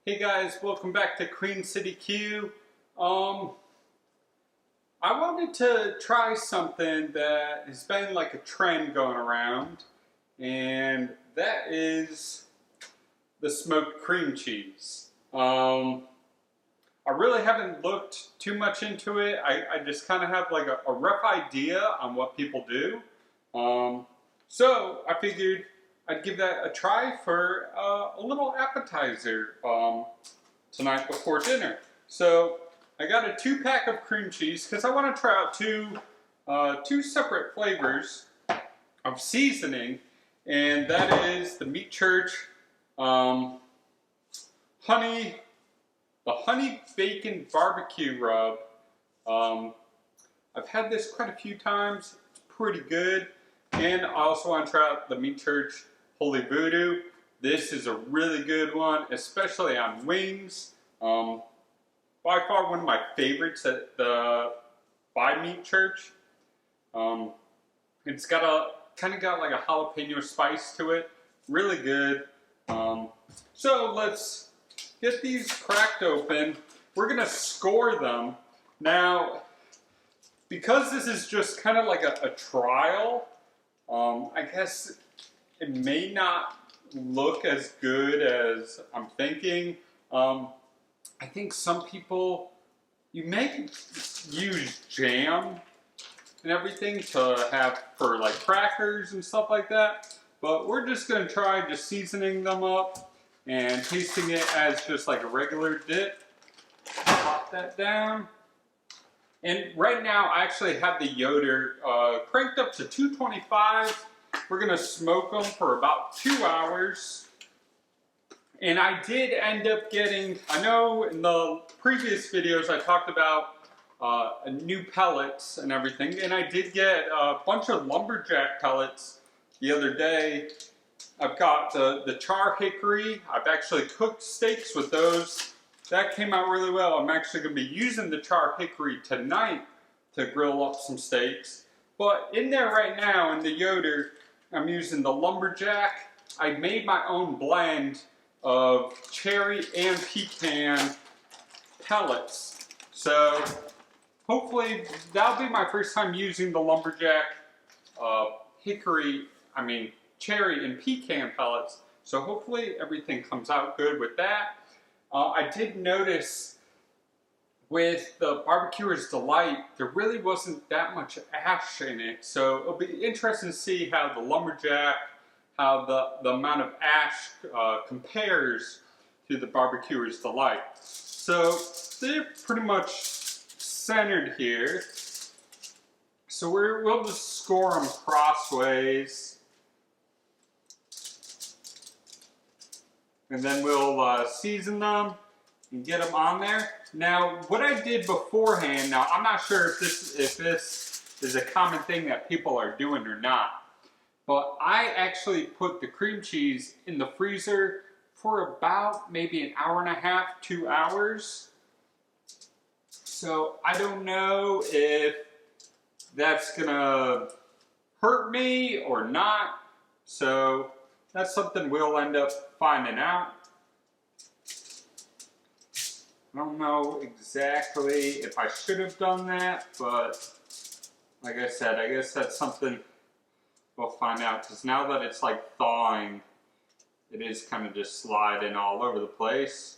Hey guys, welcome back to Queen City Q. I wanted to try something that has been like a trend going around, and that is the smoked cream cheese. I really haven't looked too much into it. I just kind of have like a rough idea on what people do. So I figured I'd give that a try for a little appetizer tonight before dinner. So I got a 2-pack of cream cheese because I want to try out two separate flavors of seasoning, and that is the Meat Church the honey bacon barbecue rub. I've had this quite a few times. It's pretty good. And I also want to try out the Meat Church Holy Voodoo. This is a really good one, especially on wings. By far one of my favorites by Meat Church. It's got kind of got like a jalapeno spice to it. Really good. So let's get these cracked open. We're gonna score them. Now, because this is just kind of like a trial, I guess it may not look as good as I'm thinking. I think some people, you may use jam and everything to have for like crackers and stuff like that, but we're just going to try just seasoning them up and tasting it as just like a regular dip. Pop that down. And right now I actually have the Yoder cranked up to 225. We're going to smoke them for about 2 hours. And I did end up getting, I know in the previous videos I talked about new pellets and everything, and I did get a bunch of lumberjack pellets the other day. I've got the char hickory. I've actually cooked steaks with those. That came out really well. I'm actually going to be using the char hickory tonight to grill up some steaks. But in there right now, in the Yoder, I'm using the lumberjack. I made my own blend of cherry and pecan pellets. So hopefully that'll be my first time using the lumberjack cherry and pecan pellets. So hopefully everything comes out good with that. I did notice with the Barbecuer's Delight, there really wasn't that much ash in it. So it'll be interesting to see how the lumberjack, how the amount of ash compares to the Barbecuer's Delight. So they're pretty much centered here. So we'll just score them crossways. And then we'll season them and get them on there. Now, what I did beforehand, now I'm not sure if this is a common thing that people are doing or not, but I actually put the cream cheese in the freezer for about maybe an hour and a half, 2 hours. So I don't know if that's gonna hurt me or not. So that's something we'll end up finding out. I don't know exactly if I should have done that, but like I said, I guess that's something we'll find out, because now that it's like thawing, it is kind of just sliding all over the place.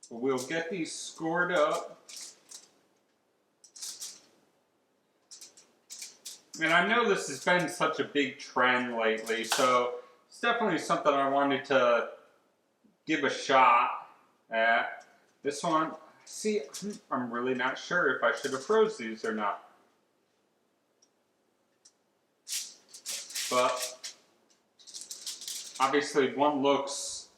We'll get these scored up. And I know this has been such a big trend lately, so it's definitely something I wanted to give a shot at. This one, see, I'm really not sure if I should have froze these or not. But obviously one looks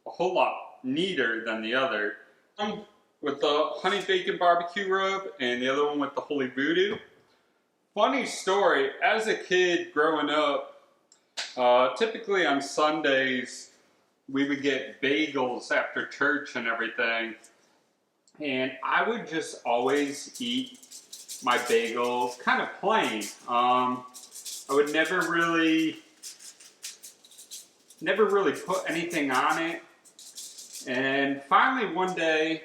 a whole lot neater than the other. One with the honey bacon barbecue rub and the other one with the Holy Voodoo. Funny story, as a kid growing up, typically on Sundays we would get bagels after church and everything, and I would just always eat my bagel kind of plain. I would never really never really put anything on it. And finally one day,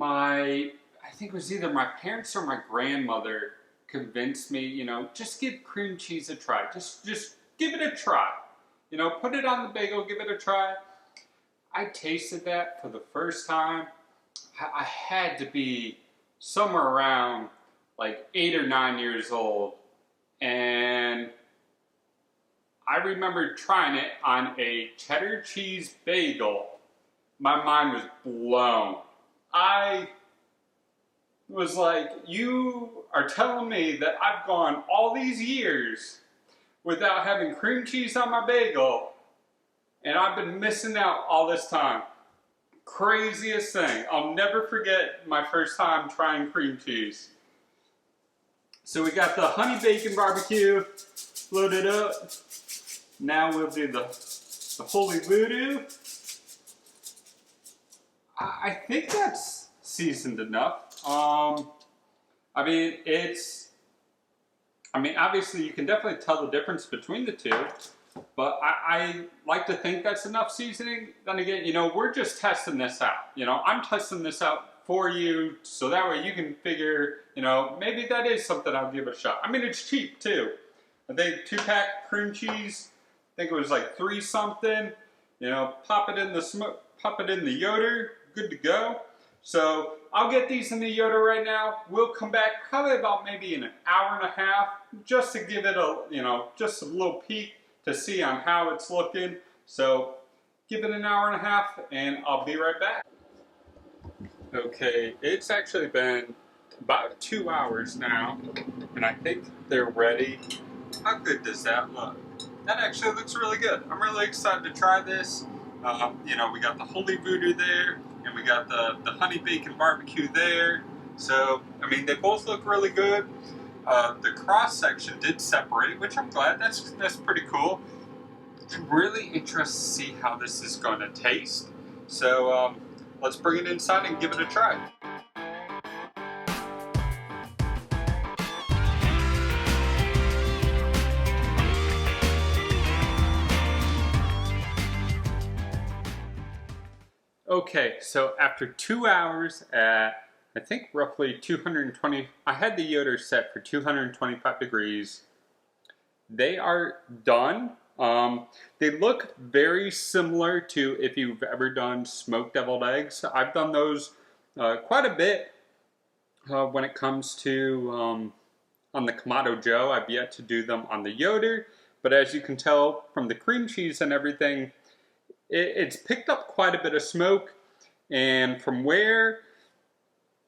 I think it was either my parents or my grandmother convinced me, you know, just give cream cheese a try. Just give it a try. You know, put it on the bagel, give it a try. I tasted that for the first time. I had to be somewhere around like 8 or 9 years old. And I remember trying it on a cheddar cheese bagel. My mind was blown. I was like, you are telling me that I've gone all these years without having cream cheese on my bagel, and I've been missing out all this time. Craziest thing. I'll never forget my first time trying cream cheese. So we got the honey bacon barbecue loaded up. Now we'll do the Holy Voodoo. I think that's seasoned enough. I mean, obviously you can definitely tell the difference between the two, but I like to think that's enough seasoning. Then again, you know, we're just testing this out. You know, I'm testing this out for you, so that way you can figure, you know, maybe that is something I'll give a shot. I mean, it's cheap too. I think 2-pack cream cheese, I think it was like 3 something. You know, pop it in the Yoder, good to go. So I'll get these in the Yoder right now. We'll come back probably about maybe in an hour and a half, just to give it a, you know, just a little peek to see on how it's looking. So give it an hour and a half and I'll be right back. Okay, it's actually been about 2 hours now, and I think they're ready. How good does that look? That actually looks really good. I'm really excited to try this. You know, we got the Holy Voodoo there, and we got the honey bacon barbecue there. So, I mean, they both look really good. The cross section did separate, which I'm glad. That's pretty cool. I'm really interested to see how this is going to taste. So, let's bring it inside and give it a try. Okay, so after 2 hours at, I think roughly 220, I had the Yoder set for 225 degrees. They are done. They look very similar to if you've ever done smoked deviled eggs. I've done those quite a bit when it comes to on the Kamado Joe. I've yet to do them on the Yoder, but as you can tell from the cream cheese and everything, it's picked up quite a bit of smoke, and from where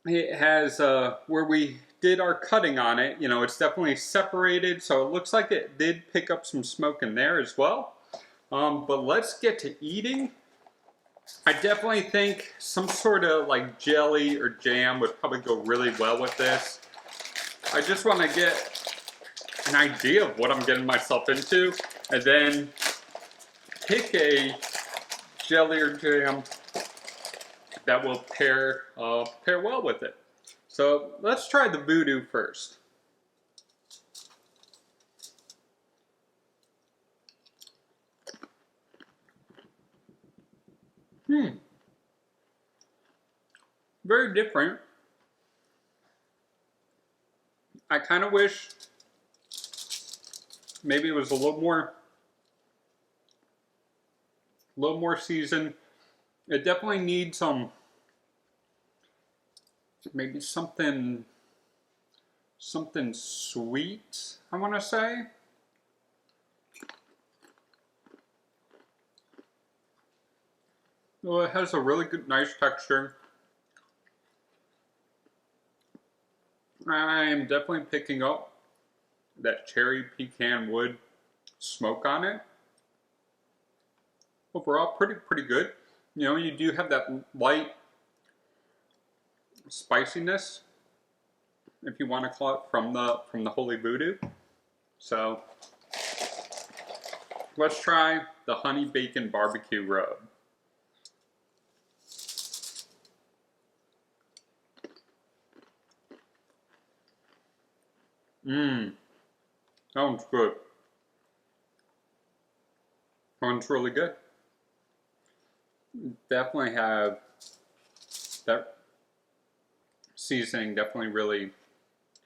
it has, where we did our cutting on it, you know, it's definitely separated, so it looks like it did pick up some smoke in there as well. But let's get to eating. I definitely think some sort of like jelly or jam would probably go really well with this. I just want to get an idea of what I'm getting myself into, and then pick a jelly or jam that will pair well with it. So let's try the Voodoo first. Very different. I kind of wish maybe it was a little more seasoned. It definitely needs maybe something sweet, I want to say. Well, it has a really good, nice texture. I'm definitely picking up that cherry pecan wood smoke on it. Overall, pretty good. You know, you do have that light spiciness, if you want to call it, from the Holy Voodoo. So let's try the honey bacon barbecue rub. That one's good. One's really good. Definitely have that seasoning, definitely really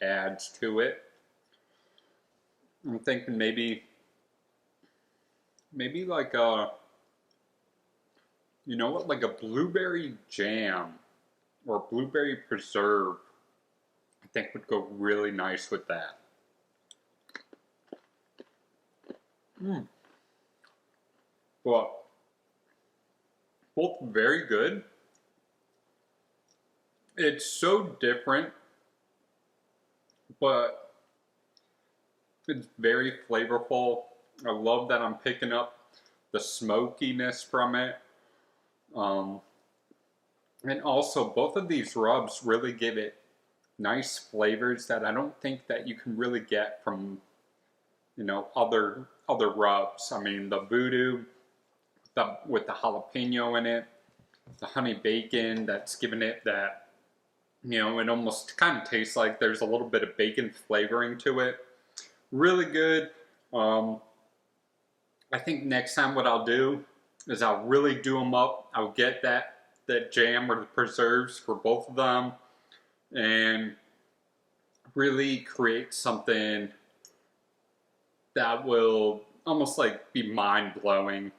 adds to it. I'm thinking maybe like a, you know what, like a blueberry jam or blueberry preserve, I think would go really nice with that. Well, both very good. It's so different, but it's very flavorful. I love that I'm picking up the smokiness from it. And also, both of these rubs really give it nice flavors that I don't think that you can really get from, you know, other rubs. I mean, the Voodoo with the jalapeno in it, the honey bacon that's giving it that, you know, it almost kind of tastes like there's a little bit of bacon flavoring to it. Really good. I think next time what I'll do is I'll really do them up. I'll get that jam or the preserves for both of them and really create something that will almost like be mind-blowing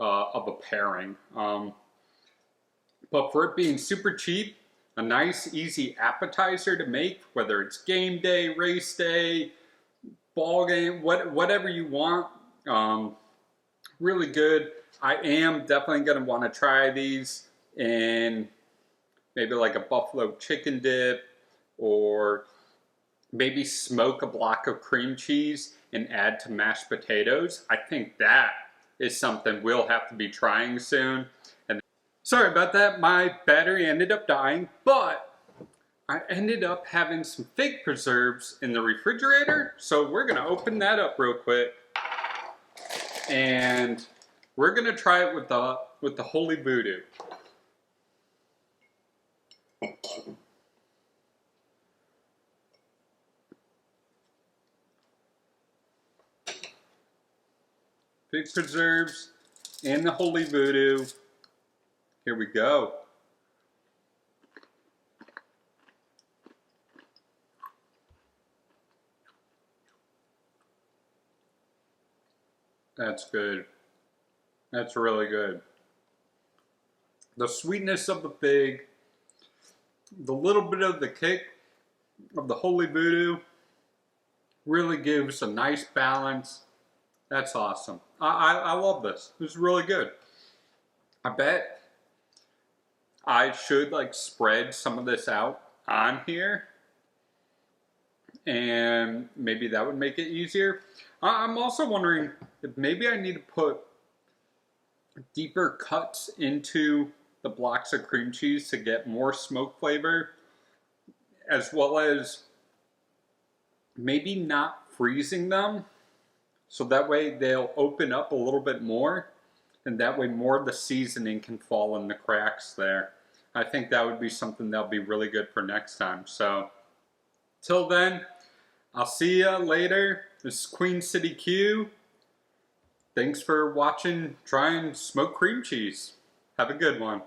of a pairing. But for it being super cheap, a nice easy appetizer to make, whether it's game day, race day, ball game, whatever you want. Really good. I am definitely going to want to try these in maybe like a buffalo chicken dip, or maybe smoke a block of cream cheese and add to mashed potatoes. I think that is something we'll have to be trying soon. And sorry about that, my battery ended up dying, but I ended up having some fig preserves in the refrigerator, so we're gonna open that up real quick, and we're gonna try it with the Holy Voodoo. Fig preserves and the Holy Voodoo. Here we go. That's good. That's really good. The sweetness of the fig, the little bit of the kick of the Holy Voodoo really gives a nice balance. That's awesome. I love this. This is really good. I bet I should like spread some of this out on here, and maybe that would make it easier. I'm also wondering if maybe I need to put deeper cuts into the blocks of cream cheese to get more smoke flavor, as well as maybe not freezing them, so that way they'll open up a little bit more, and that way more of the seasoning can fall in the cracks there. I think that would be something that'll be really good for next time. So, till then, I'll see ya later. This is Queen City Q. Thanks for watching, trying smoked cream cheese. Have a good one.